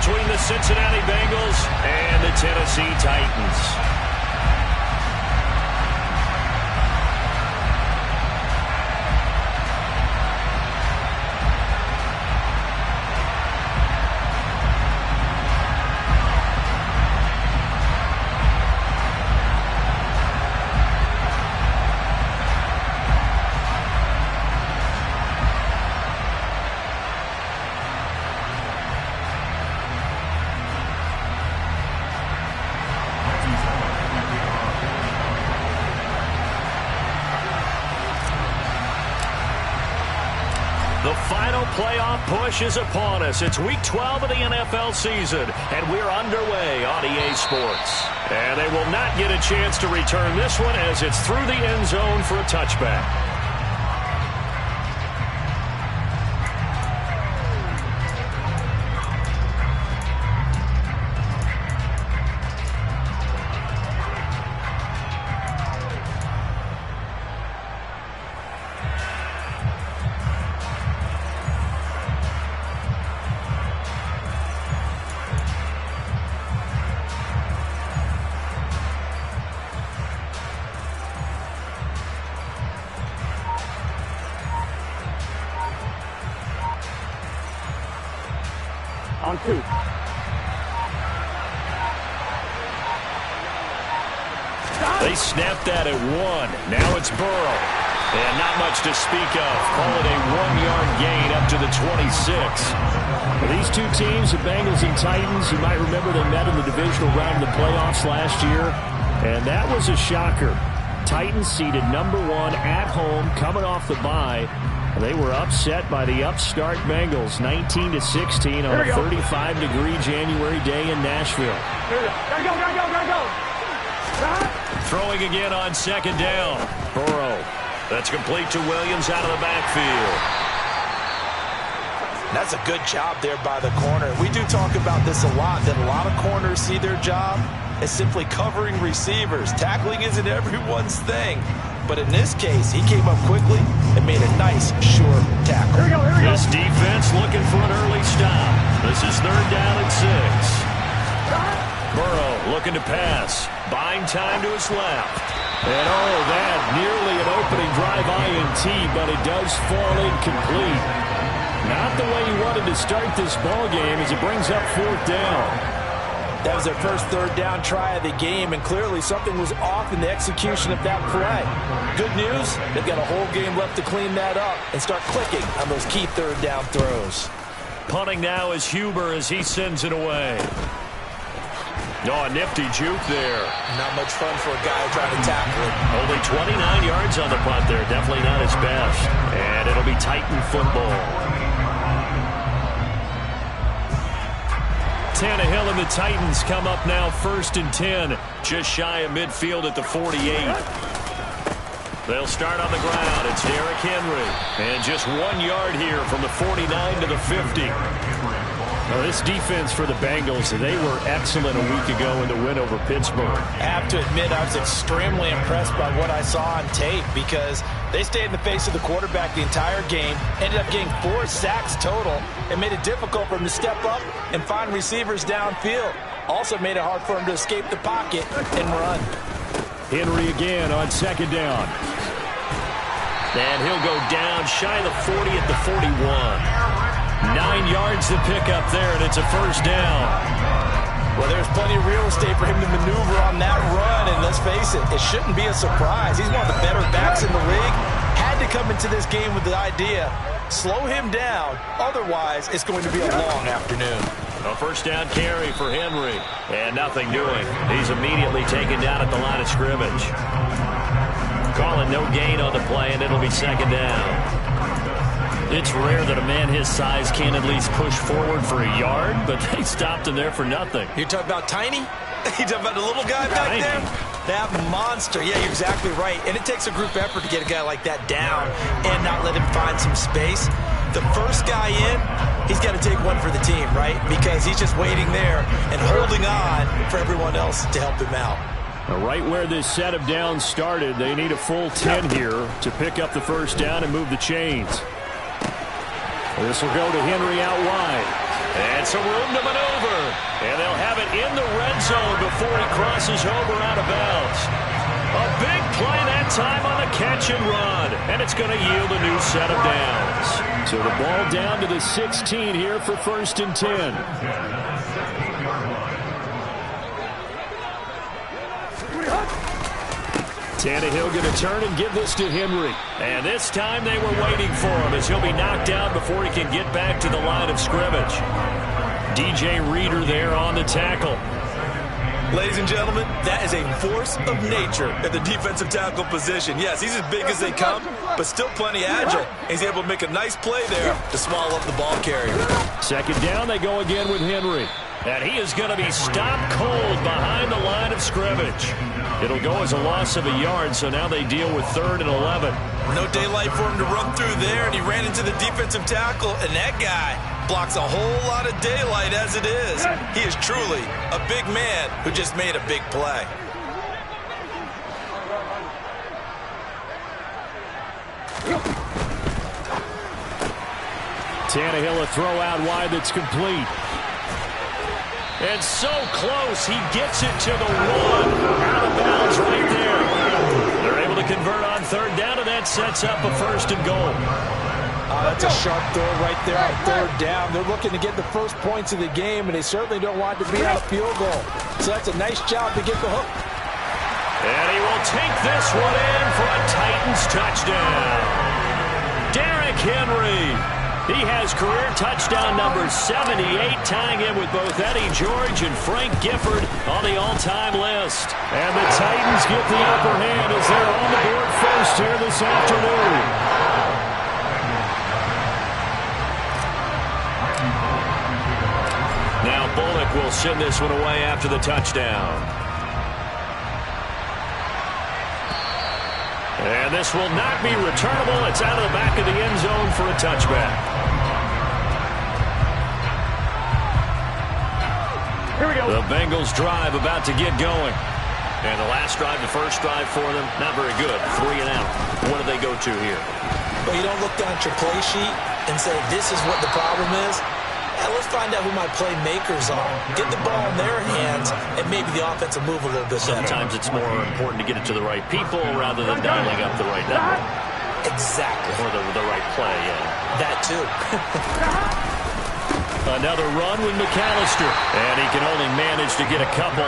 between the Cincinnati Bengals and the Tennessee Titans. The final playoff push is upon us. It's Week 12 of the NFL season, and we're underway on EA Sports. And they will not get a chance to return this one as it's through the end zone for a touchback. On 2. They snapped that at 1. Now it's Burrow. And not much to speak of. Call it a 1-yard gain up to the 26. These two teams, the Bengals and Titans, you might remember they met in the divisional round of the playoffs last year. And that was a shocker. Titans seeded number 1 at home, coming off the bye. They were upset by the upstart Bengals, 19-16 on a 35-degree January day in Nashville. Throwing again on second down. Burrow. That's complete to Williams out of the backfield. That's a good job there by the corner. We do talk about this a lot, that a lot of corners see their job as simply covering receivers. Tackling isn't everyone's thing. But in this case, he came up quickly and made a nice, sure tackle. This defense looking for an early stop. This is 3rd down and 6. Burrow looking to pass. Buying time to his left. And that nearly an opening drive INT, but it does fall incomplete. Not the way he wanted to start this ball game as it brings up 4th down. That was their first 3rd down try of the game, and clearly something was off in the execution of that play. Good news, they've got a whole game left to clean that up and start clicking on those key 3rd down throws. Punting now is Huber as he sends it away. Oh, a nifty juke there. Not much fun for a guy trying to tackle it. Only 29 yards on the punt there. Definitely not his best. And it'll be Titan football. Tannehill and the Titans come up now 1st and 10. Just shy of midfield at the 48. They'll start on the ground. It's Derrick Henry. And just 1 yard here from the 49 to the 50. Well, this defense for the Bengals, they were excellent a week ago in the win over Pittsburgh. I have to admit, I was extremely impressed by what I saw on tape because they stayed in the face of the quarterback the entire game, ended up getting 4 sacks total, and made it difficult for him to step up and find receivers downfield. Also made it hard for him to escape the pocket and run. Henry again on 2nd down. And he'll go down shy of the 40 at the 41. 9 yards to pick up there, and it's a 1st down. Well, there's plenty of real estate for him to maneuver on that run, and let's face it, it shouldn't be a surprise. He's one of the better backs in the league. Had to come into this game with the idea, slow him down, otherwise it's going to be a long afternoon. A 1st down carry for Henry, and nothing doing. He's immediately taken down at the line of scrimmage. Calling no gain on the play, and it'll be 2nd down. It's rare that a man his size can at least push forward for a yard, but they stopped him there for nothing. You're talking about tiny? You're talking about the little guy back there? That monster. Yeah, you're exactly right. And it takes a group effort to get a guy like that down and not let him find some space. The first guy in, he's got to take one for the team, right? Because he's just waiting there and holding on for everyone else to help him out. Right where this set of downs started, they need a full 10 here to pick up the 1st down and move the chains. This will go to Henry out wide. And some room to maneuver. And they'll have it in the red zone before he crosses over out of bounds. A big play that time on the catch and run. And it's going to yield a new set of downs. So the ball down to the 16 here for 1st and 10. Tannehill going to turn and give this to Henry. And this time they were waiting for him as he'll be knocked down before he can get back to the line of scrimmage. DJ Reader there on the tackle. Ladies and gentlemen, that is a force of nature at the defensive tackle position. Yes, he's as big as they come, but still plenty agile. He's able to make a nice play there to swallow up the ball carrier. 2nd down, they go again with Henry. And he is going to be stopped cold behind the line of scrimmage. It'll go as a loss of a yard, so now they deal with 3rd and 11. No daylight for him to run through there, and he ran into the defensive tackle, and that guy blocks a whole lot of daylight as it is. He is truly a big man who just made a big play. Tannehill a throw out wide that's complete. And so close, he gets it to the 1. Out of bounds right there. They're able to convert on 3rd down, and that sets up a 1st and goal. That's a sharp throw right there on 3rd down. They're looking to get the first points of the game, and they certainly don't want to be on a field goal. So that's a nice job to get the hook. And he will take this one in for a Titans touchdown. Derrick Henry. He has career touchdown number 78, tying him with both Eddie George and Frank Gifford on the all-time list. And the Titans get the upper hand as they're on the board first here this afternoon. Now Bullock will send this one away after the touchdown. And this will not be returnable. It's out of the back of the end zone for a touchback. Here we go. The Bengals drive about to get going. And the last drive, the first drive for them, not very good. 3 and out. What do they go to here? Well, you don't look down at your play sheet and say, this is what the problem is. Let's find out who my playmakers are. Get the ball in their hands, and maybe the offense will move a little bit better. Sometimes it's more important to get it to the right people rather than dialing up the right number. Exactly. Or the right play, yeah. That too. Another run with McAllister. And he can only manage to get a couple.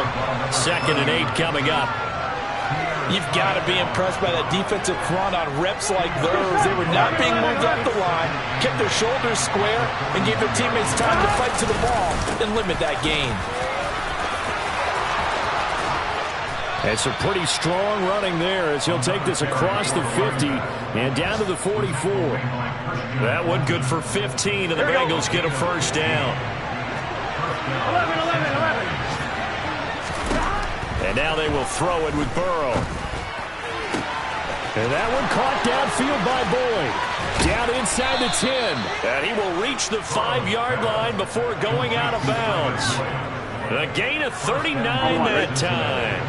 2nd and 8 coming up. You've got to be impressed by that defensive front on reps like those. They were not being moved up the line, kept their shoulders square, and gave their teammates time to fight to the ball and limit that gain. It's a pretty strong running there as he'll take this across the 50 and down to the 44. That one good for 15, and the Bengals get a 1st down. 11. And now they will throw it with Burrow. And that one caught downfield by Boyd. Down inside the 10. And he will reach the 5-yard line before going out of bounds. A gain of 39 that time.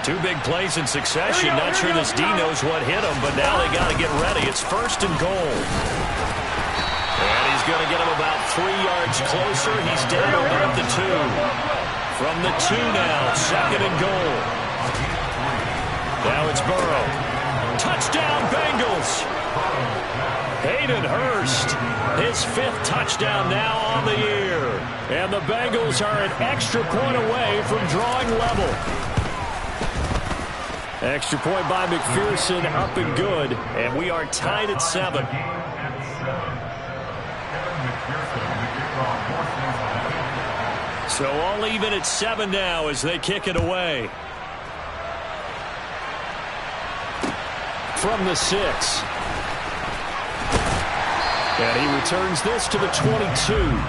2 big plays in succession. Not sure this D knows what hit him, but now they got to get ready. It's 1st and goal. And he's going to get him about 3 yards closer. He's down to about the 2. From the 2 now, 2nd and goal. Now it's Burrow. Touchdown, Bengals. Hayden Hurst, his 5th touchdown now on the year. And the Bengals are an extra point away from drawing level. Extra point by McPherson, up and good. And we are tied at 7. So all even at 7 now as they kick it away. From the 6. And he returns this to the 22.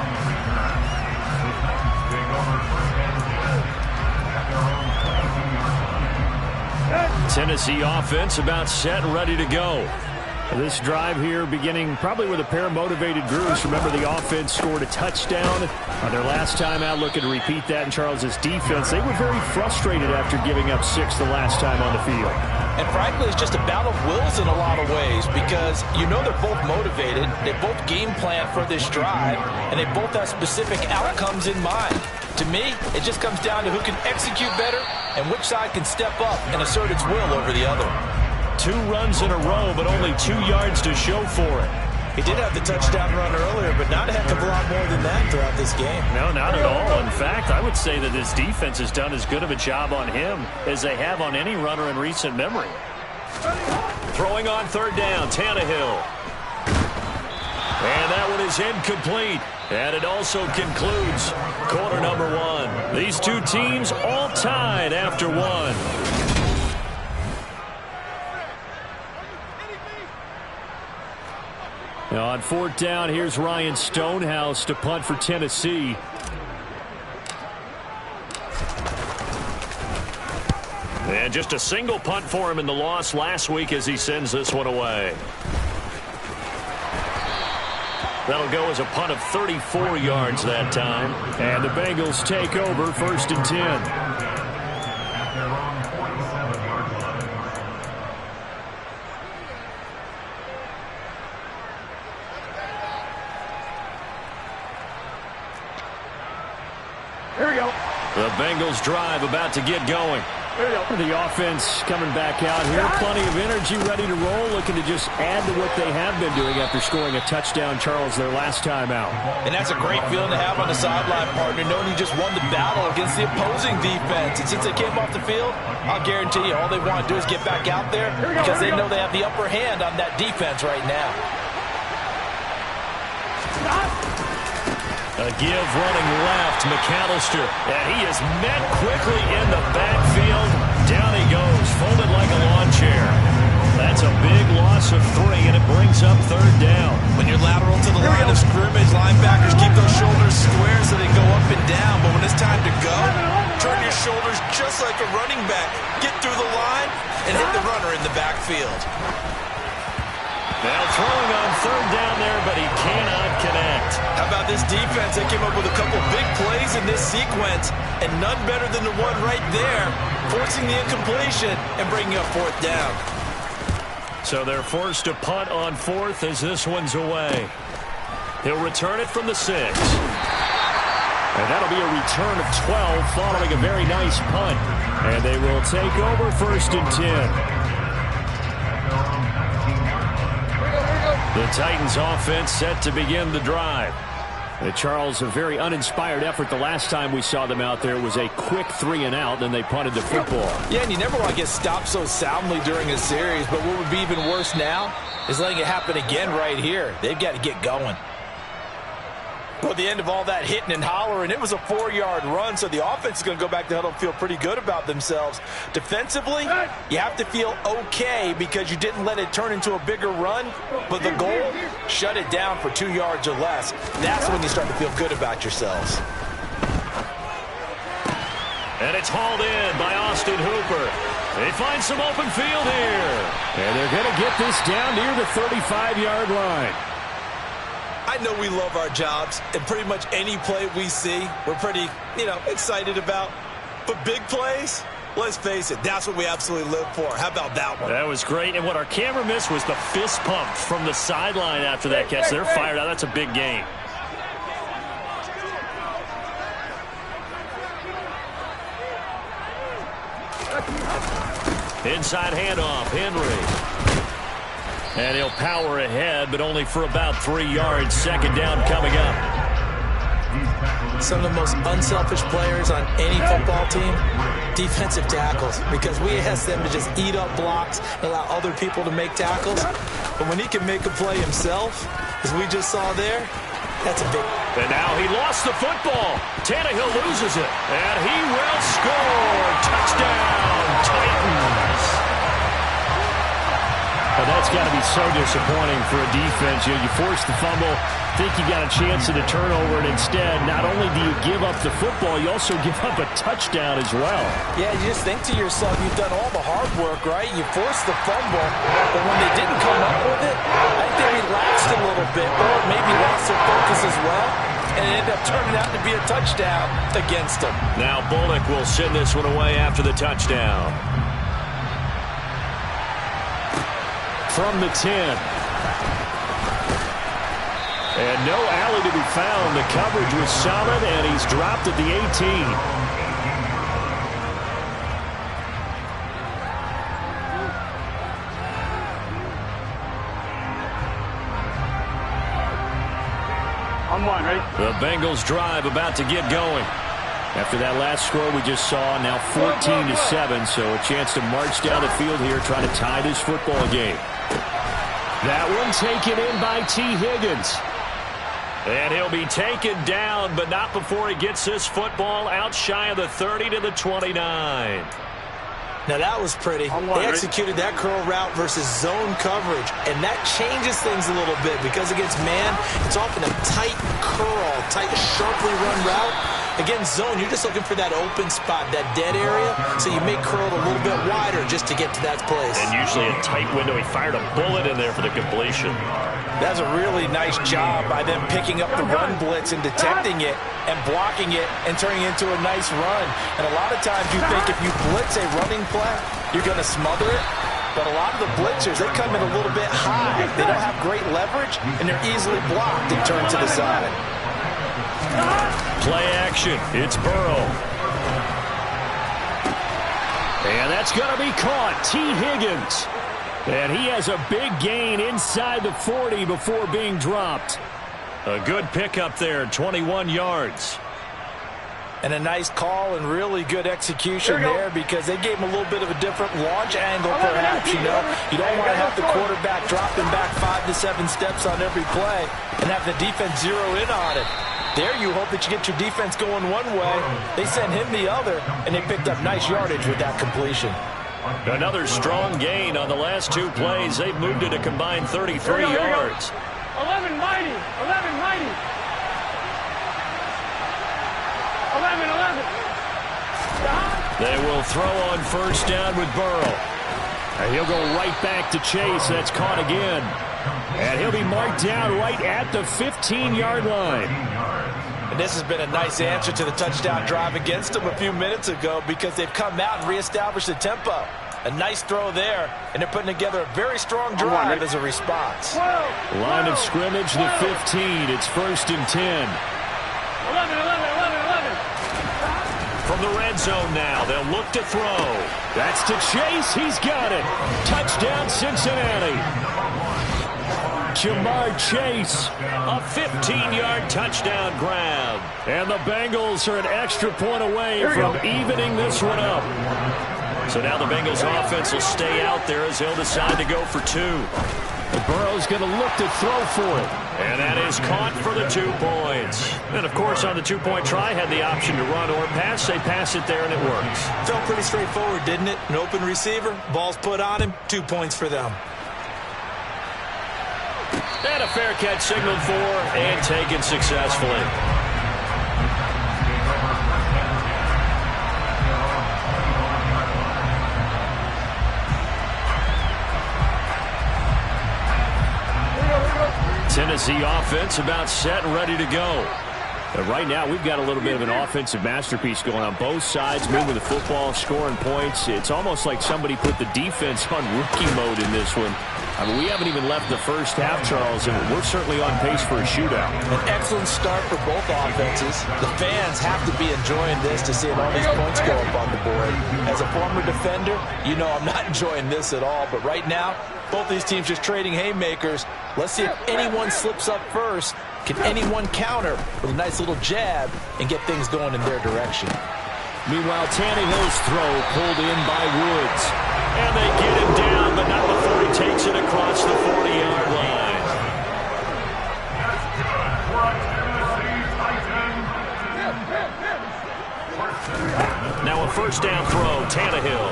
Tennessee offense about set and ready to go. This drive here beginning probably with a pair of motivated grooves. Remember, the offense scored a touchdown on their last time out. Looking to repeat that in Charles' defense. They were very frustrated after giving up 6 the last time on the field. And frankly, it's just a battle of wills in a lot of ways because you know they're both motivated. They both game plan for this drive, and they both have specific outcomes in mind. To me, it just comes down to who can execute better and which side can step up and assert its will over the other. 2 runs in a row, but only 2 yards to show for it. He did have the touchdown run earlier, but not a heck of a lot more than that throughout this game. No, not at all. In fact, I would say that this defense has done as good of a job on him as they have on any runner in recent memory. Throwing on 3rd down, Tannehill. And that one is incomplete. And it also concludes quarter number 1. These 2 teams all tied after 1. Now on 4th down, here's Ryan Stonehouse to punt for Tennessee. And just a single punt for him in the loss last week as he sends this one away. That'll go as a punt of 34 yards that time. And the Bengals take over 1st and 10. The Bengals drive about to get going. The offense coming back out here. Plenty of energy, ready to roll, looking to just add to what they have been doing after scoring a touchdown, Charles, their last time out. And that's a great feeling to have on the sideline, partner, knowing you just won the battle against the opposing defense. And since they came off the field, I'll guarantee you all they want to do is get back out there because they know they have the upper hand on that defense right now. A give running left, McAllister. And he is met quickly in the backfield. Down he goes, folded like a lawn chair. That's a big loss of 3, and it brings up 3rd down. When you're lateral to the line of scrimmage, linebackers keep those shoulders square so they go up and down. But when it's time to go, turn your shoulders just like a running back. Get through the line and hit the runner in the backfield. Now throwing on 3rd down there, but he cannot connect. How about this defense? They came up with a couple big plays in this sequence, and none better than the one right there, forcing the incompletion and bringing up 4th down. So they're forced to punt on 4th as this one's away. He'll return it from the 6. And that'll be a return of 12 following a very nice punt. And they will take over 1st and 10. The Titans offense set to begin the drive. Charles, a very uninspired effort the last time we saw them out there. Was a quick 3 and out, then they punted the football. Yeah, and you never want to get stopped so soundly during a series, but what would be even worse now is letting it happen again right here. They've got to get going. But at the end of all that hitting and hollering, it was a 4-yard run, so the offense is going to go back to huddle and feel pretty good about themselves. Defensively, you have to feel okay because you didn't let it turn into a bigger run, but the goal, shut it down for 2 yards or less. That's when you start to feel good about yourselves. And it's hauled in by Austin Hooper. They find some open field here. And they're going to get this down near the 35-yard line. I know we love our jobs, and pretty much any play we see, we're pretty, excited about. But big plays, let's face it, that's what we absolutely live for. How about that one? That was great, and what our camera missed was the fist pump from the sideline after that catch. They're fired out. That's a big game. Inside handoff, Henry. And he'll power ahead, but only for about 3 yards. 2nd down coming up. Some of the most unselfish players on any football team, defensive tackles, because we ask them to just eat up blocks and allow other people to make tackles. But when he can make a play himself, as we just saw there, that's a big. And now he lost the football. Tannehill loses it, and he will score. Touchdown, Titans. Well, that's got to be so disappointing for a defense. You force the fumble, think you got a chance at a turnover, and instead, not only do you give up the football, you also give up a touchdown as well. Yeah, you just think to yourself, you've done all the hard work, right? You forced the fumble, but when they didn't come up with it, I think they relaxed a little bit, or maybe lost their focus as well, and it ended up turning out to be a touchdown against them. Now Bullock will send this one away after the touchdown. From the 10. And no alley to be found. The coverage was solid, and he's dropped at the 18. On one, right? The Bengals drive about to get going. After that last score we just saw, now 14-7, so a chance to march down the field here, trying to tie this football game. That one taken in by T. Higgins. And he'll be taken down, but not before he gets this football out shy of the 30 to the 29. Now that was pretty. They executed that curl route versus zone coverage, and that changes things a little bit because against man, it's often a tight curl, tight, sharply run route. Against zone, you're just looking for that open spot, that dead area, so you may curl it a little bit wider just to get to that place. And usually a tight window. He fired a bullet in there for the completion. That's a really nice job by them picking up the run blitz and detecting it and blocking it and turning it into a nice run. And a lot of times you think if you blitz a running play, you're going to smother it. But a lot of the blitzers, they come in a little bit high. They don't have great leverage, and they're easily blocked and turned to the side. Play action. It's Burrow. And that's going to be caught. T. Higgins. And he has a big gain inside the 40 before being dropped. A good pickup there, 21 yards. And a nice call and really good execution there because they gave him a little bit of a different launch angle perhaps, you know. You don't want to have the quarterback dropping back 5 to 7 steps on every play and have the defense zero in on it. There you hope that you get your defense going one way. They sent him the other, and they picked up nice yardage with that completion. Another strong gain on the last 2 plays. They've moved it a combined 33 yards. 11 mighty. 11 mighty. 11. They will throw on first down with Burrow. And he'll go right back to Chase. That's caught again. And he'll be marked down right at the 15-yard line. And this has been a nice answer to the touchdown drive against them a few minutes ago because they've come out and reestablished the tempo. A nice throw there, and they're putting together a very strong drive as a response. Line of scrimmage, the 15. It's 1st and 10. 11. From the red zone now, they'll look to throw. That's to Chase. He's got it. Touchdown, Cincinnati. Jamar Chase. A 15-yard touchdown grab. And the Bengals are an extra point away from evening this one up. So now the Bengals offense will stay out there as he'll decide to go for 2. Burrow's going to look to throw for it. And that is caught for the 2 points. And, of course, on the 2-point try, had the option to run or pass. They pass it there, and it works. Felt pretty straightforward, didn't it? An open receiver, ball's put on him, 2 points for them. And a fair catch signaled for and taken successfully. Tennessee offense about set and ready to go. And right now, we've got a little bit of an offensive masterpiece going on both sides, moving the football, scoring points. It's almost like somebody put the defense on rookie mode in this one. I mean, we haven't even left the first half, Charles, and we're certainly on pace for a shootout. An excellent start for both offenses. The fans have to be enjoying this to see all these points go up on the board. As a former defender, you know I'm not enjoying this at all, but right now, both these teams just trading haymakers. Let's see if anyone slips up first. Can anyone counter with a nice little jab and get things going in their direction? Meanwhile, Tannehill's throw pulled in by Woods. And they get him down, but not before he takes it across the 40-yard line. Now a first down throw, Tannehill.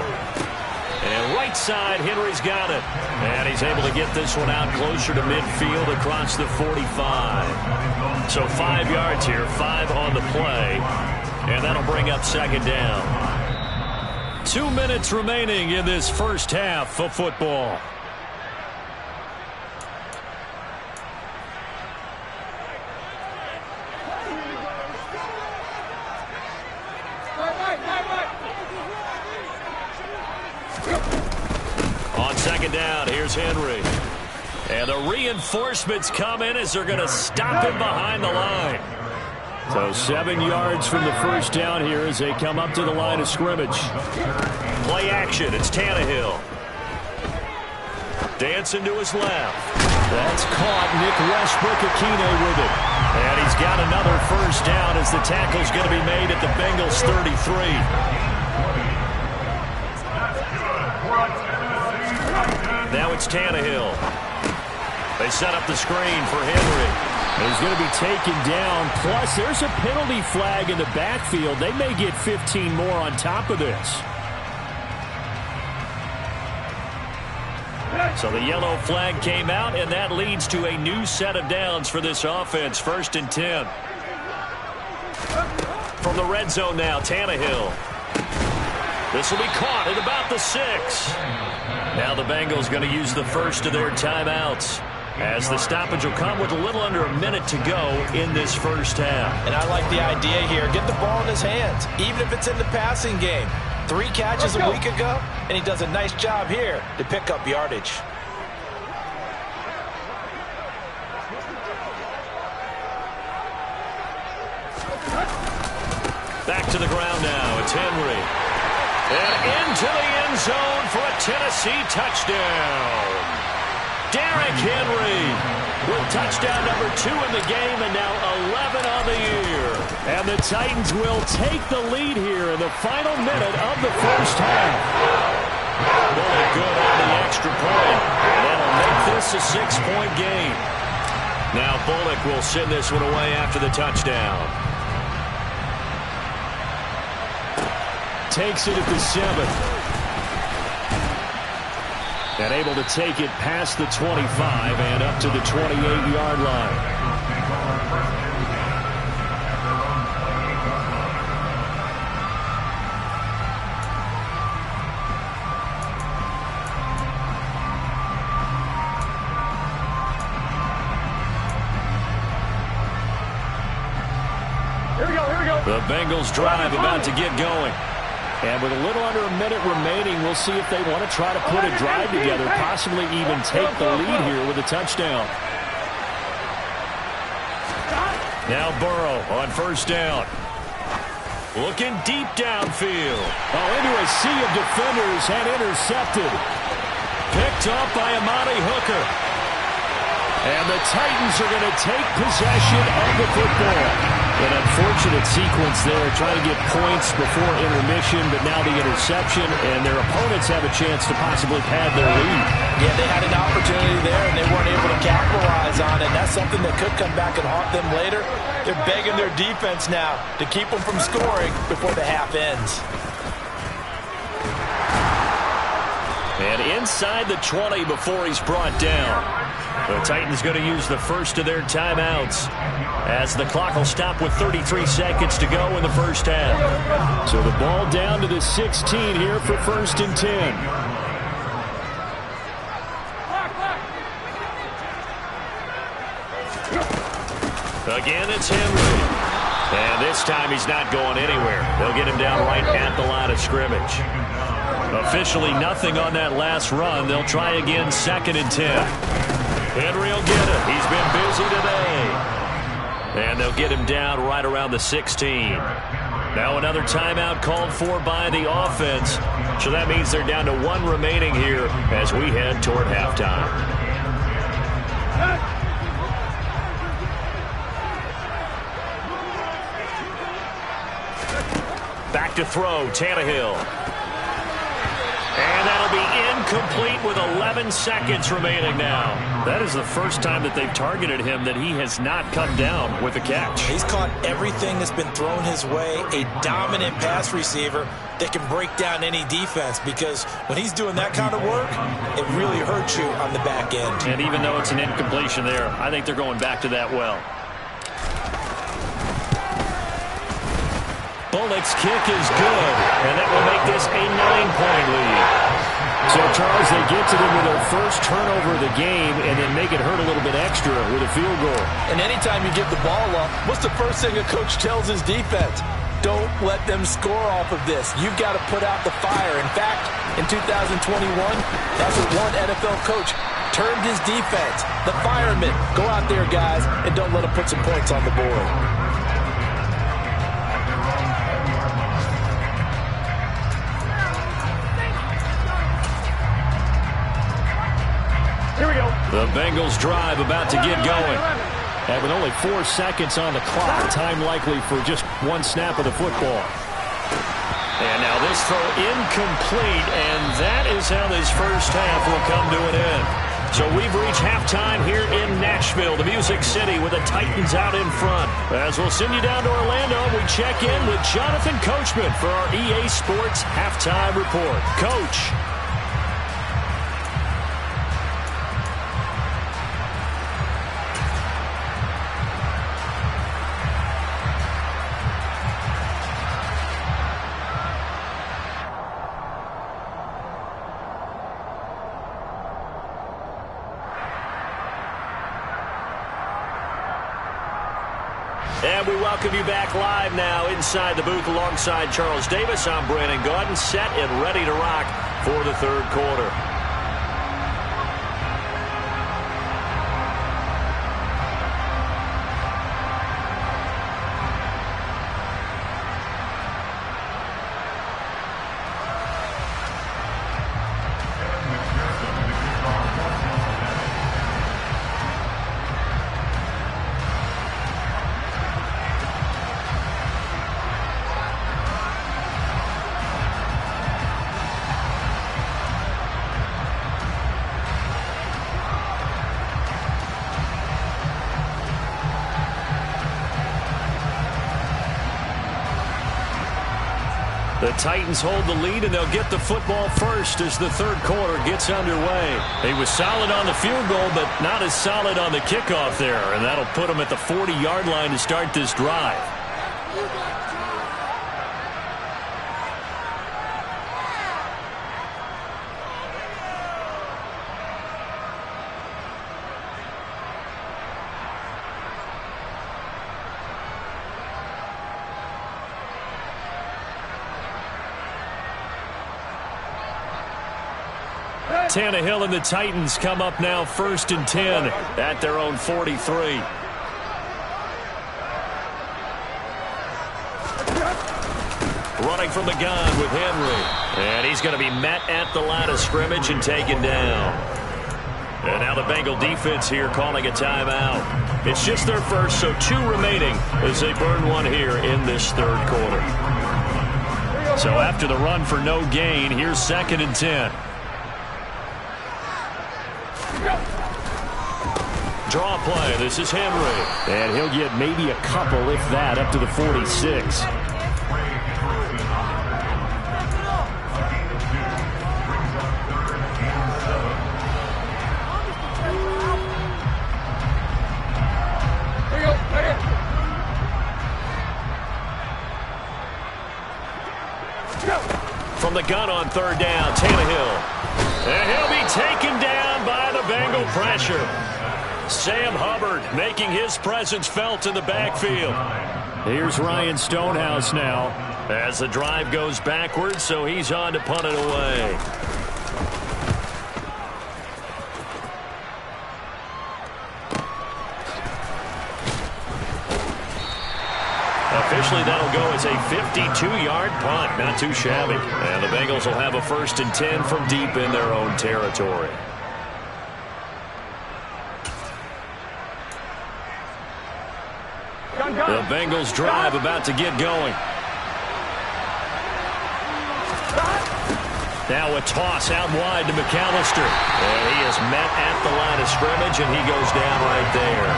And right side, Henry's got it. And he's able to get this one out closer to midfield across the 45. So 5 yards here, 5 on the play. And that'll bring up second down. 2 minutes remaining in this first half of football. On second down, here's Henry. And the reinforcements come in as they're going to stop him behind the line. So 7 yards from the first down here as they come up to the line of scrimmage. Play action, it's Tannehill. Dancing to his left. That's caught. Nick Westbrook-Akine with it. And he's got another first down as the tackle's going to be made at the Bengals 33. Now it's Tannehill. They set up the screen for Henry. He's going to be taken down. Plus, there's a penalty flag in the backfield. They may get 15 more on top of this. So the yellow flag came out, and that leads to a new set of downs for this offense. 1st and 10. From the red zone now, Tannehill. This will be caught at about the 6. Now the Bengals going to use the first of their timeouts, as the stoppage will come with a little under a minute to go in this first half. And I like the idea here. Get the ball in his hands, even if it's in the passing game. 3 catches a week ago, and he does a nice job here to pick up yardage. Back to the ground now. It's Henry. And into the end zone for a Tennessee touchdown. Derrick Henry with touchdown number 2 in the game, and now 11 on the year. And the Titans will take the lead here in the final minute of the first half. Really good on the extra point. And that'll make this a 6-point game. Now Bullock will send this one away after the touchdown. Takes it at the 7. And able to take it past the 25 and up to the 28-yard line. Here we go. The Bengals drive about to get going. And with a little under a minute remaining, we'll see if they want to try to put a drive together, possibly even take the lead here with a touchdown. Now Burrow on first down. Looking deep downfield. Oh, into a sea of defenders and intercepted. Picked up by Amani Hooker. And the Titans are going to take possession of the football. An unfortunate sequence there, trying to get points before intermission, but now the interception, and their opponents have a chance to possibly pad their lead. Yeah, they had an opportunity there, and they weren't able to capitalize on it. That's something that could come back and haunt them later. They're begging their defense now to keep them from scoring before the half ends. And inside the 20 before he's brought down. The Titans going to use the first of their timeouts, as the clock will stop with 33 seconds to go in the first half. So the ball down to the 16 here for 1st and 10. Again, it's Henry. And this time he's not going anywhere. They'll get him down right at the line of scrimmage. Officially nothing on that last run. They'll try again 2nd and 10. Henry will get it. He's been busy today. And they'll get him down right around the 16. Now another timeout called for by the offense. So that means they're down to 1 remaining here as we head toward halftime. Back to throw, Tannehill. And that'll be incomplete with 11 seconds remaining now. That is the first time that they've targeted him that he has not come down with a catch. He's caught everything that's been thrown his way. A dominant pass receiver that can break down any defense, because when he's doing that kind of work, it really hurts you on the back end. And even though it's an incompletion there, I think they're going back to that well. Bullock's kick is good, and that will make this a 9-point lead. So, Charles, they get to them with their first turnover of the game and then make it hurt a little bit extra with a field goal. And anytime you give the ball up, what's the first thing a coach tells his defense? Don't let them score off of this. You've got to put out the fire. In fact, in 2021, that's what one NFL coach termed his defense. The firemen. Go out there, guys, and don't let them put some points on the board. Here we go. The Bengals drive about to get going. And with only 4 seconds on the clock, time likely for just one snap of the football. And now this throw incomplete, and that is how this first half will come to an end. So we've reached halftime here in Nashville, the Music City, with the Titans out in front. As we'll send you down to Orlando, we check in with Jonathan Coachman for our EA Sports Halftime Report. Coach. And we welcome you back live now inside the booth alongside Charles Davis. I'm Brandon Gaudin, set and ready to rock for the third quarter. The Titans hold the lead, and they'll get the football first as the third quarter gets underway. He was solid on the field goal, but not as solid on the kickoff there, and that'll put him at the 40-yard line to start this drive. Tannehill and the Titans come up now 1st and 10 at their own 43. Running from the gun with Henry. And he's going to be met at the line of scrimmage and taken down. And now the Bengal defense here calling a timeout. It's just their first, so 2 remaining as they burn one here in this third quarter. So after the run for no gain, here's 2nd and 10. Draw play. This is Henry. And he'll get maybe a couple, if that, up to the 46. From the gun on 3rd down, Tannehill. And he'll be taken down by the Bengal pressure. Sam Hubbard making his presence felt in the backfield. Here's Ryan Stonehouse now. As the drive goes backwards, so he's on to punt it away. Officially, that'll go as a 52-yard punt. Not too shabby. And the Bengals will have a 1st and 10 from deep in their own territory. The Bengals drive about to get going. Now a toss out wide to McAllister. And he is met at the line of scrimmage, and he goes down right there.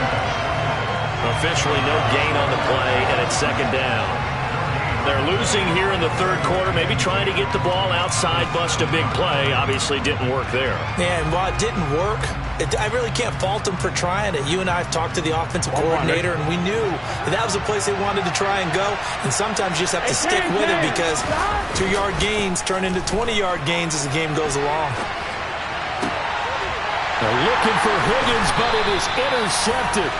Officially no gain on the play, and it's second down. They're losing here in the third quarter, maybe trying to get the ball outside, bust a big play. Obviously didn't work there. Yeah, and while it didn't work, I really can't fault them for trying it. You and I have talked to the offensive coordinator, and we knew that was a place they wanted to try and go. And sometimes you just have to stick with it because 2-yard gains turn into 20-yard gains as the game goes along. They're looking for Higgins, but it is intercepted.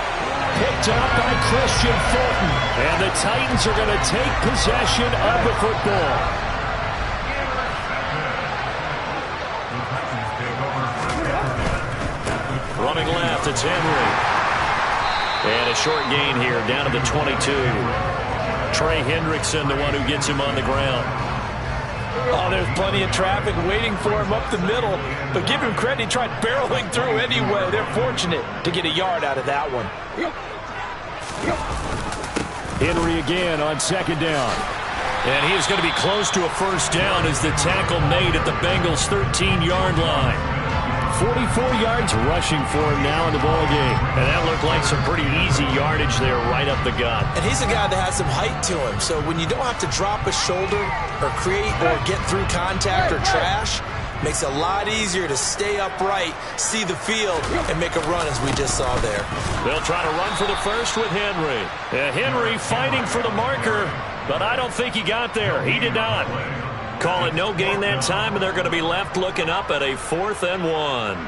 Picked up by Christian Fulton. And the Titans are going to take possession of the football. Running left, it's Henry. And a short gain here, down to the 22. Trey Hendrickson, the one who gets him on the ground. Oh, there's plenty of traffic waiting for him up the middle. But give him credit, he tried barreling through anyway. They're fortunate to get a yard out of that one. Henry again on second down. And he is going to be close to a first down as the tackle made at the Bengals' 13-yard line. 44 yards rushing for him now in the ballgame. And that looked like some pretty easy yardage there right up the gut. And he's a guy that has some height to him. So when you don't have to drop a shoulder or create or get through contact or trash, makes it a lot easier to stay upright, see the field, and make a run as we just saw there. They'll try to run for the first with Henry. Henry fighting for the marker, but I don't think he got there. He did not. Call it no gain that time, and they're going to be left looking up at a 4th and 1.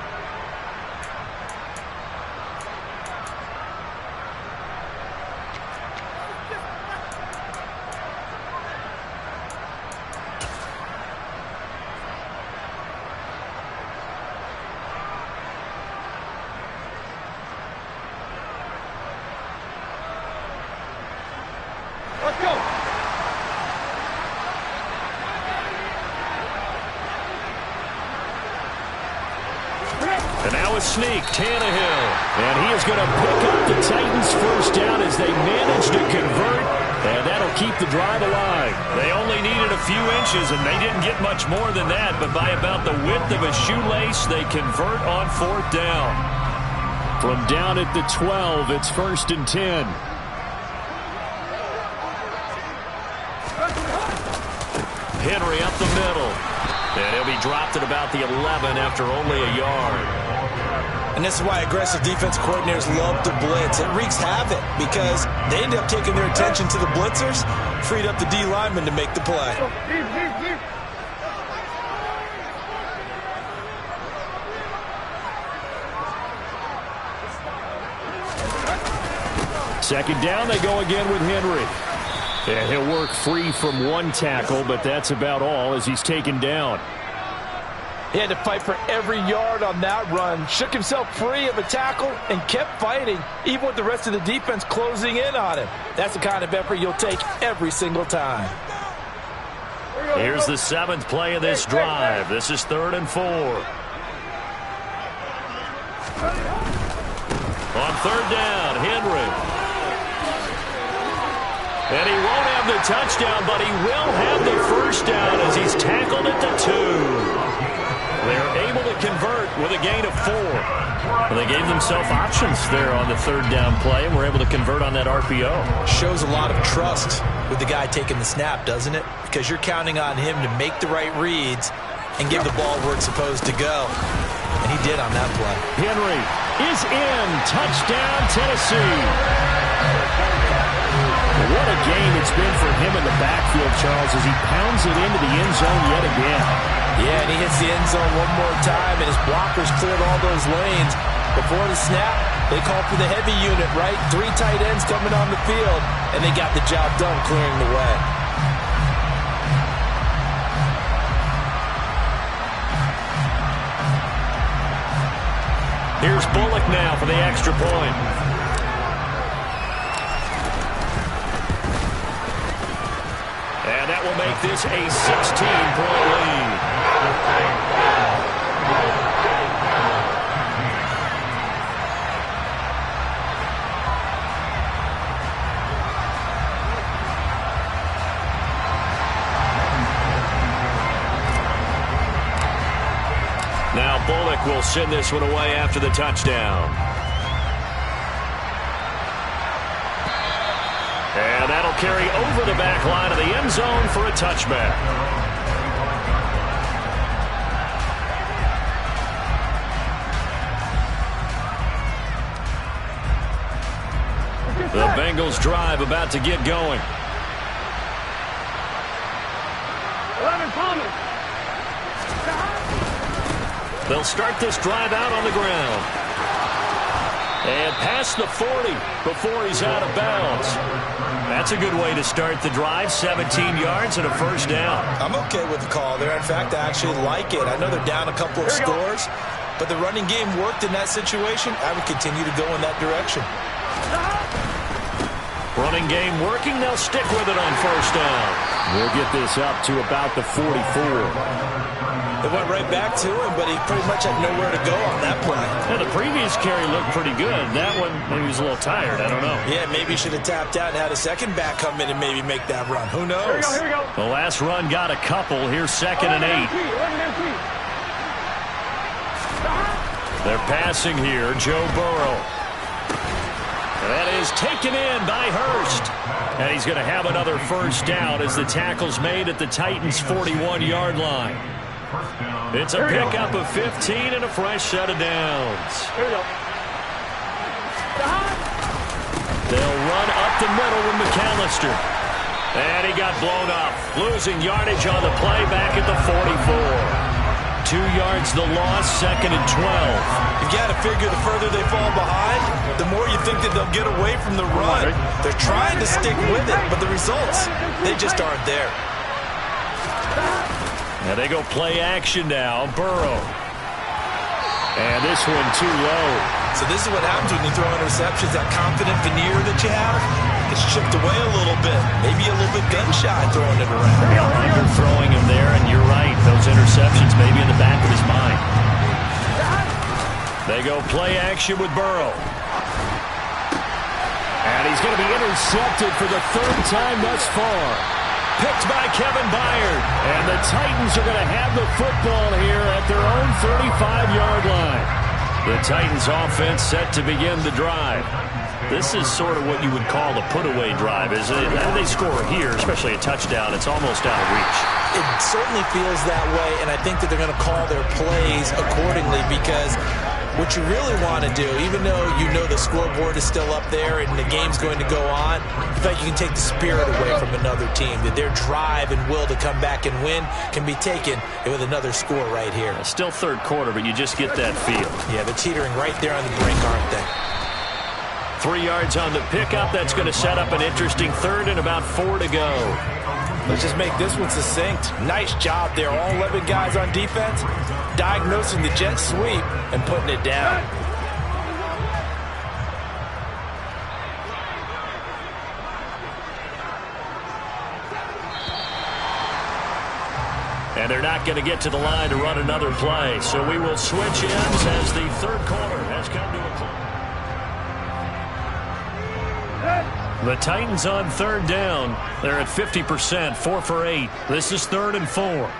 Let's go. And now a sneak, Tannehill. And he is going to pick up the Titans' first down as they manage to convert. And that'll keep the drive alive. They only needed a few inches, and they didn't get much more than that. But by about the width of a shoelace, they convert on 4th down. From down at the 12, it's 1st and 10. Henry up the middle. And he'll be dropped at about the 11 after only a yard. And this is why aggressive defense coordinators love to blitz. It wreaks havoc because they end up taking their attention to the blitzers, freed up the D lineman to make the play. Second down, they go again with Henry. And he'll work free from one tackle, but that's about all as he's taken down. He had to fight for every yard on that run. Shook himself free of a tackle and kept fighting, even with the rest of the defense closing in on him. That's the kind of effort you'll take every single time. Here's the 7th play of this drive. This is 3rd and 4. On 3rd down, Henry. And he won't have the touchdown, but he will have the first down as he's tackled at the 2. They're able to convert with a gain of 4. Well, they gave themselves options there on the 3rd down play, and were able to convert on that RPO. Shows a lot of trust with the guy taking the snap, doesn't it? Because you're counting on him to make the right reads and give the ball where it's supposed to go. And he did on that play. Henry is in. Touchdown, Tennessee. What a game it's been for him in the backfield, Charles, as he pounds it into the end zone yet again. Yeah, and he hits the end zone one more time, and his blockers cleared all those lanes. Before the snap, they called for the heavy unit, right? 3 tight ends coming on the field, and they got the job done clearing the way. Here's Bullock now for the extra point. And that will make this a 16-point lead. back will send this one away after the touchdown. And that'll carry over the back line of the end zone for a touchback. The Bengals drive about to get going. 11 coming. They'll start this drive out on the ground. And past the 40 before he's out of bounds. That's a good way to start the drive. 17 yards and a first down. I'm okay with the call there. In fact, I actually like it. I know they're down a couple of scores, but the running game worked in that situation. I would continue to go in that direction. Running game working. They'll stick with it on first down. We'll get this up to about the 44. They went right back to him, but he pretty much had nowhere to go on that play. Yeah, the previous carry looked pretty good. That one, maybe he was a little tired. I don't know. Yeah, maybe he should have tapped out and had a second back come in and maybe make that run. Who knows? Here we go. The last run got a couple. Here's 2nd and 8. They're passing here. Joe Burrow. That is taken in by Hurst. And he's going to have another first down as the tackle's made at the Titans' 41-yard line. It's a pickup of 15 and a fresh set of downs. Here we go. They'll run up the middle with McAllister. And he got blown up. Losing yardage on the play back at the 44. 2 yards the loss, 2nd and 12. You've got to figure the further they fall behind, the more you think that they'll get away from the run. They're trying to stick with it, but the results, they just aren't there. And they go play action now. Burrow. And this one too low. So this is what happens when you throw interceptions. That confident veneer that you have gets chipped away a little bit. Maybe a little bit gun-shy throwing it around. You're throwing him there, and you're right. Those interceptions may be in the back of his mind. They go play action with Burrow. And he's going to be intercepted for the 3rd time thus far. Picked by Kevin Byard. And the Titans are going to have the football here at their own 35-yard line. The Titans offense set to begin the drive. This is sort of what you would call the put-away drive, isn't it? They score here, especially a touchdown. It's almost out of reach. It certainly feels that way, and I think that they're going to call their plays accordingly because what you really want to do, even though you know the scoreboard is still up there and the game's going to go on, in fact, you can take the spirit away from another team, that their drive and will to come back and win can be taken with another score right here. It's still 3rd quarter, but you just get that feel. Yeah, they're teetering right there on the brink, aren't they? 3 yards on the pickup. That's going to set up an interesting 3rd and about 4 to go. Let's just make this one succinct. Nice job there. All 11 guys on defense diagnosing the jet sweep and putting it down. And they're not going to get to the line to run another play. So we will switch ends as the 3rd quarter has come to a close. The Titans on 3rd down. They're at 50%, 4 for 8. This is 3rd and 4.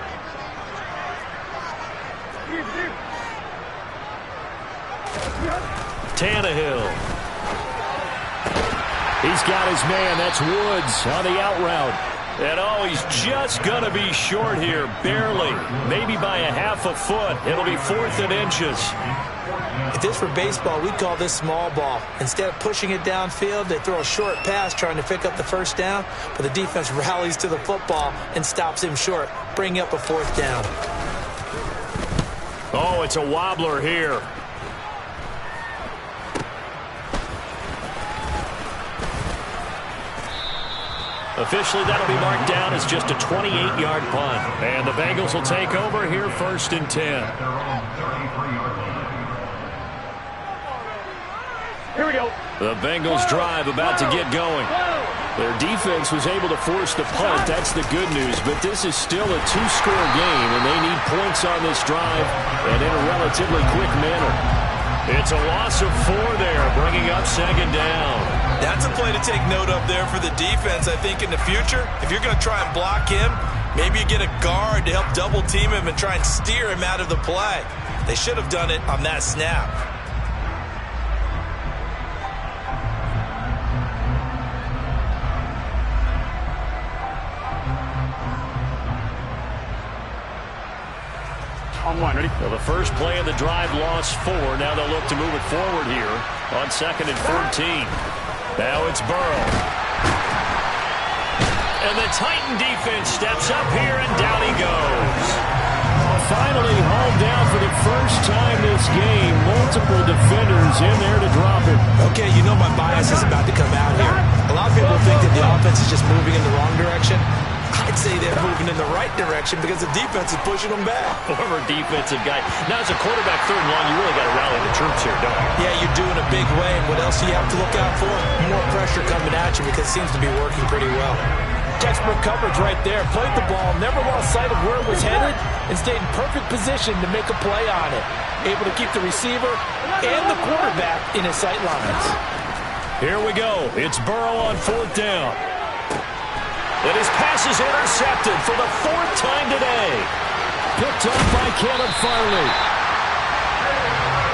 Tannehill. He's got his man. That's Woods on the out route. And oh, he's just going to be short here, barely. Maybe by a half a foot. It'll be 4th and inches. If this were baseball, we'd call this small ball. Instead of pushing it downfield, they throw a short pass trying to pick up the first down, but the defense rallies to the football and stops him short, bringing up a 4th down. Oh, it's a wobbler here. Officially, that'll be marked down as just a 28-yard punt. And the Bengals will take over here 1st and 10. Here we go. The Bengals drive about to get going. Their defense was able to force the punt. That's the good news. But this is still a 2-score game, and they need points on this drive and in a relatively quick manner. It's a loss of 4 there, bringing up 2nd down. That's a play to take note of there for the defense. I think in the future, if you're going to try and block him, Maybe you get a guard to help double team him and try and steer him out of the play. They should have done it on that snap. On one, ready? Well, the first play of the drive lost 4. Now they'll look to move it forward here on 2nd and 14. Now it's Burrow. And the Titan defense steps up here, and down he goes. Finally hauled down for the first time this game. Multiple defenders in there to drop him. Okay, you know my bias is about to come out here. A lot of people think that the offense is just moving in the wrong direction. I'd say they're moving in the right direction because the defense is pushing them back. Former defensive guy. Now, as a quarterback 3rd and long, you really got to rally the troops here, don't you? Yeah, you do in a big way. And what else do you have to look out for? More pressure coming at you because it seems to be working pretty well. Textbook coverage right there. Played the ball, never lost sight of where it was headed, and stayed in perfect position to make a play on it. Able to keep the receiver and the quarterback in his sight lines. Here we go. It's Burrow on 4th down. And his pass is intercepted for the 4th time today. Picked up by Caleb Farley.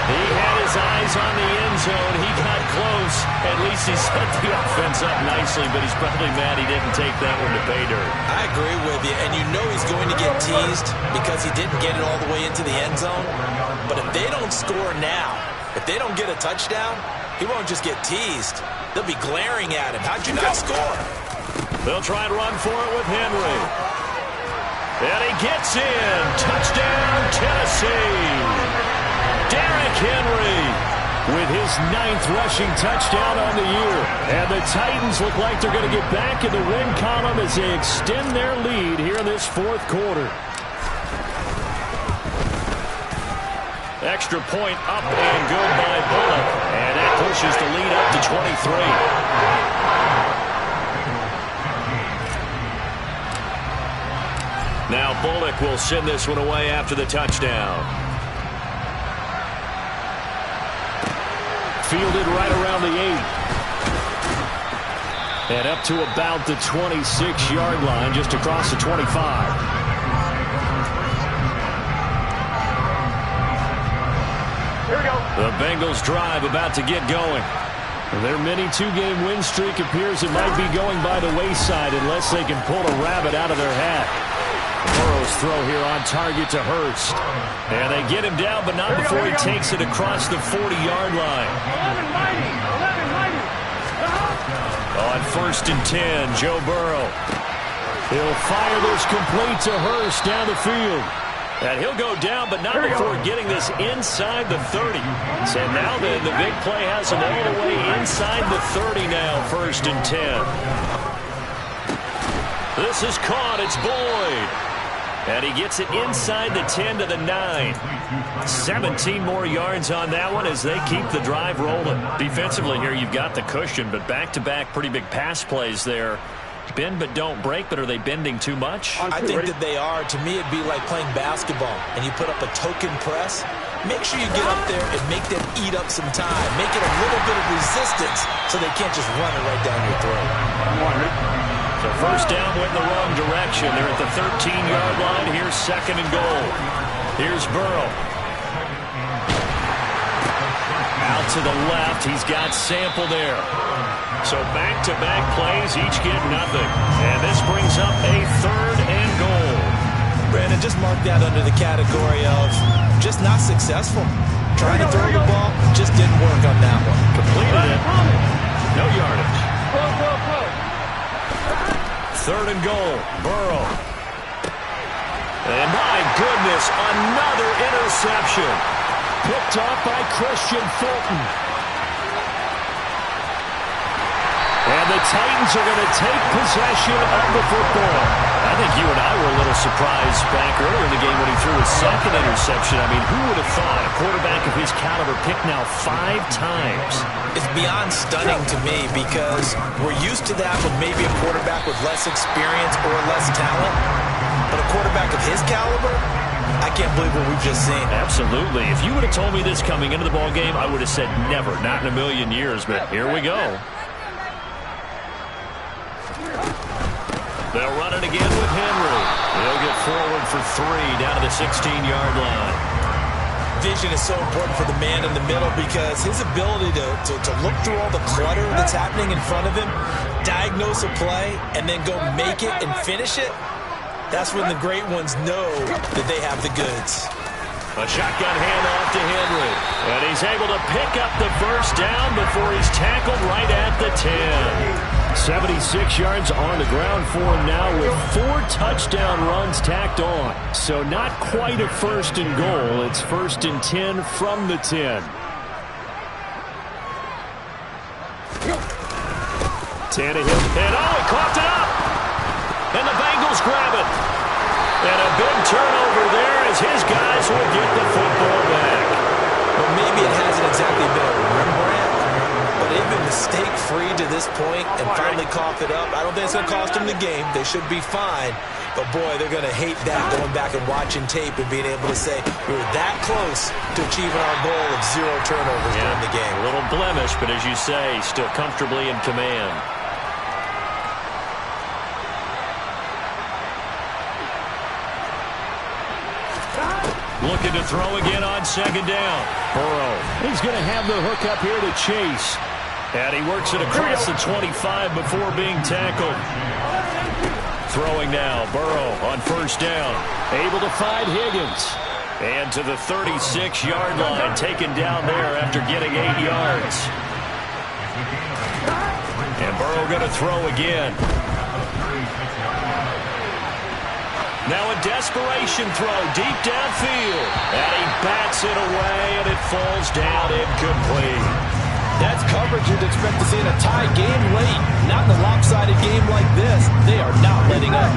He had his eyes on the end zone. He got close. At least he set the offense up nicely, but he's probably mad he didn't take that one to pay dirt. I agree with you, and you know he's going to get teased because he didn't get it all the way into the end zone. But if they don't score now, if they don't get a touchdown, he won't just get teased. They'll be glaring at him. How'd you not score? They'll try and run for it with Henry. And he gets in. Touchdown, Tennessee. Derrick Henry with his 9th rushing touchdown on the year. And the Titans look like they're going to get back in the win column as they extend their lead here in this 4th quarter. Extra point up and good by Bullock. And that pushes the lead up to 23. Now Bullock will send this one away after the touchdown. Fielded right around the 8. And up to about the 26-yard line, just across the 25. Here we go. The Bengals drive about to get going. Their mini 2-game win streak appears it might be going by the wayside unless they can pull a rabbit out of their hat. Burrow's throw here on target to Hurst. And they get him down, but not before he takes it across the 40-yard line. 11-90. On 1st and 10, Joe Burrow. He'll fire this complete to Hurst down the field. And he'll go down, but not before getting this inside the 30. So now then, the big play has him all the way inside the 30 now, 1st and 10. This is caught. It's Boyd. And he gets it inside the 10 to the 9. 17 more yards on that one as they keep the drive rolling. Defensively here, you've got the cushion, but back-to-back pretty big pass plays there. Bend but don't break, but are they bending too much? I think that they are. To me, it'd be like playing basketball, and you put up a token press. Make sure you get up there and make them eat up some time. Make it a little bit of resistance so they can't just run it right down your throat. So 1st down went in the wrong direction. They're at the 13-yard line. Here's 2nd and goal. Here's Burrow. Out to the left. He's got Sample there. So back-to-back plays, each get nothing. And this brings up a 3rd and goal. Brandon, just mark that under the category of just not successful. Trying to throw the ball, just didn't work on that one. Completed it. No yardage. 3rd and goal. Burrow. And my goodness, another interception. Picked off by Christian Fulton. And the Titans are going to take possession of the football. I think you and I were a little surprised back earlier in the game when he threw his 2nd interception. I mean, who would have thought a quarterback of his caliber picked now 5 times? It's beyond stunning to me because we're used to that with maybe a quarterback with less experience or less talent. But a quarterback of his caliber, I can't believe what we've just seen. Absolutely. If you would have told me this coming into the ball game, I would have said never, not in a million years. But here we go. They'll run it again with Henry. forward for 3 down to the 16-yard line. Vision is so important for the man in the middle because his ability to look through all the clutter that's happening in front of him, diagnose a play, and then go make it and finish it, that's when the great ones know that they have the goods. A shotgun handoff to Henry. And he's able to pick up the first down before he's tackled right at the 10. 76 yards on the ground for him now with 4 touchdown runs tacked on. So not quite a first and goal. It's 1st and 10 from the 10. Tannehill. And he coughed it up. And the Bengals grab it. And a big turnover there as his guys will get the football back. Well, maybe it hasn't exactly been a Rembrandt, but they've been mistake-free to this point and finally coughed it up. I don't think it's going to cost them the game. They should be fine. But, boy, they're going to hate that, going back and watching tape and being able to say we were that close to achieving our goal of 0 turnovers during the game. A little blemish, but as you say, still comfortably in command. Looking to throw again on 2nd down. Burrow. He's going to have the hook up here to Chase. And he works it across the 25 before being tackled. Throwing now. Burrow on 1st down. Able to find Higgins. And to the 36-yard line. Taken down there after getting 8 yards. And Burrow going to throw again. Now a desperation throw deep downfield. And he bats it away, and it falls down incomplete. That's coverage you'd expect to see in a tie game late. Not in a lopsided game like this. They are not letting up.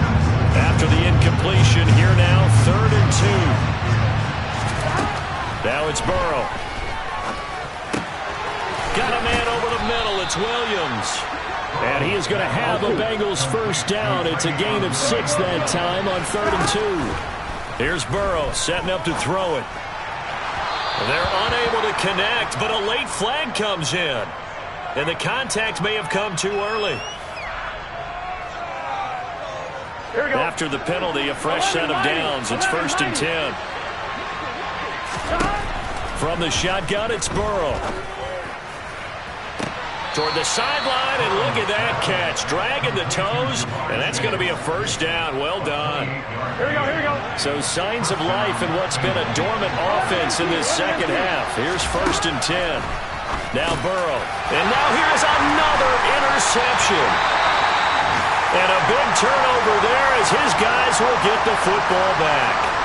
After the incompletion, here now, 3rd and 2. Now it's Burrow. Got a man over the middle. It's Williams. And he is going to have the Bengals first down. It's a gain of 6 that time on 3rd and 2. Here's Burrow setting up to throw it. They're unable to connect, but a late flag comes in. And the contact may have come too early. Here we go. After the penalty, a fresh set of downs. It's 1st and 10. From the shotgun, it's Burrow. Toward the sideline, and look at that catch. Dragging the toes, and that's going to be a first down. Well done. Here we go, here we go. So signs of life in what's been a dormant offense in this second half. Here's 1st and 10. Now Burrow. And now here's another interception. And a big turnover there as his guys will get the football back.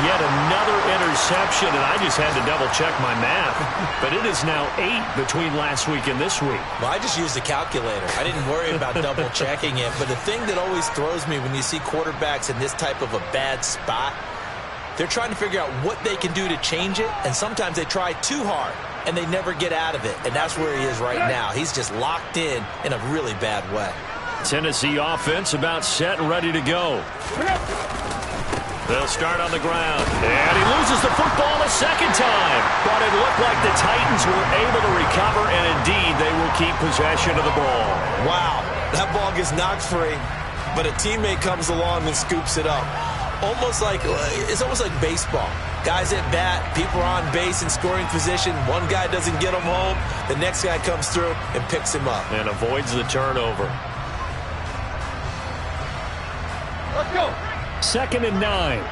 Yet another interception, and I just had to double-check my math. But it is now 8 between last week and this week. Well, I just used the calculator. I didn't worry about double-checking it. But the thing that always throws me when you see quarterbacks in this type of a bad spot, they're trying to figure out what they can do to change it, and sometimes they try too hard, and they never get out of it. And that's where he is right now. He's just locked in a really bad way. Tennessee offense about set and ready to go. They'll start on the ground. And he loses the football a second time. But it looked like the Titans were able to recover, and indeed they will keep possession of the ball. Wow, that ball gets knocked free, but a teammate comes along and scoops it up. It's almost like baseball. Guys at bat, people are on base in scoring position. One guy doesn't get him home. The next guy comes through and picks him up. And avoids the turnover. Let's go. 2nd and 9.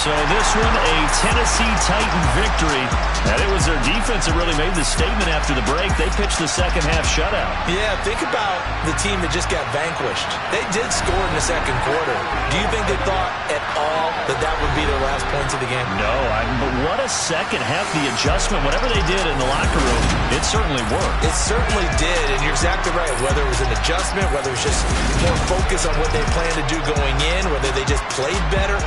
So this one, a Tennessee Titan victory. And it was their defense that really made the statement after the break. They pitched the second half shutout. Yeah, think about the team that just got vanquished. They did score in the second quarter. Do you think they thought at all that would be their last points of the game? No, but what a second half, the adjustment, whatever they did in the locker room, it certainly worked. It certainly did, and you're exactly right. Whether it was an adjustment, whether it was just more focus on what they planned to do going in, whether they just played better,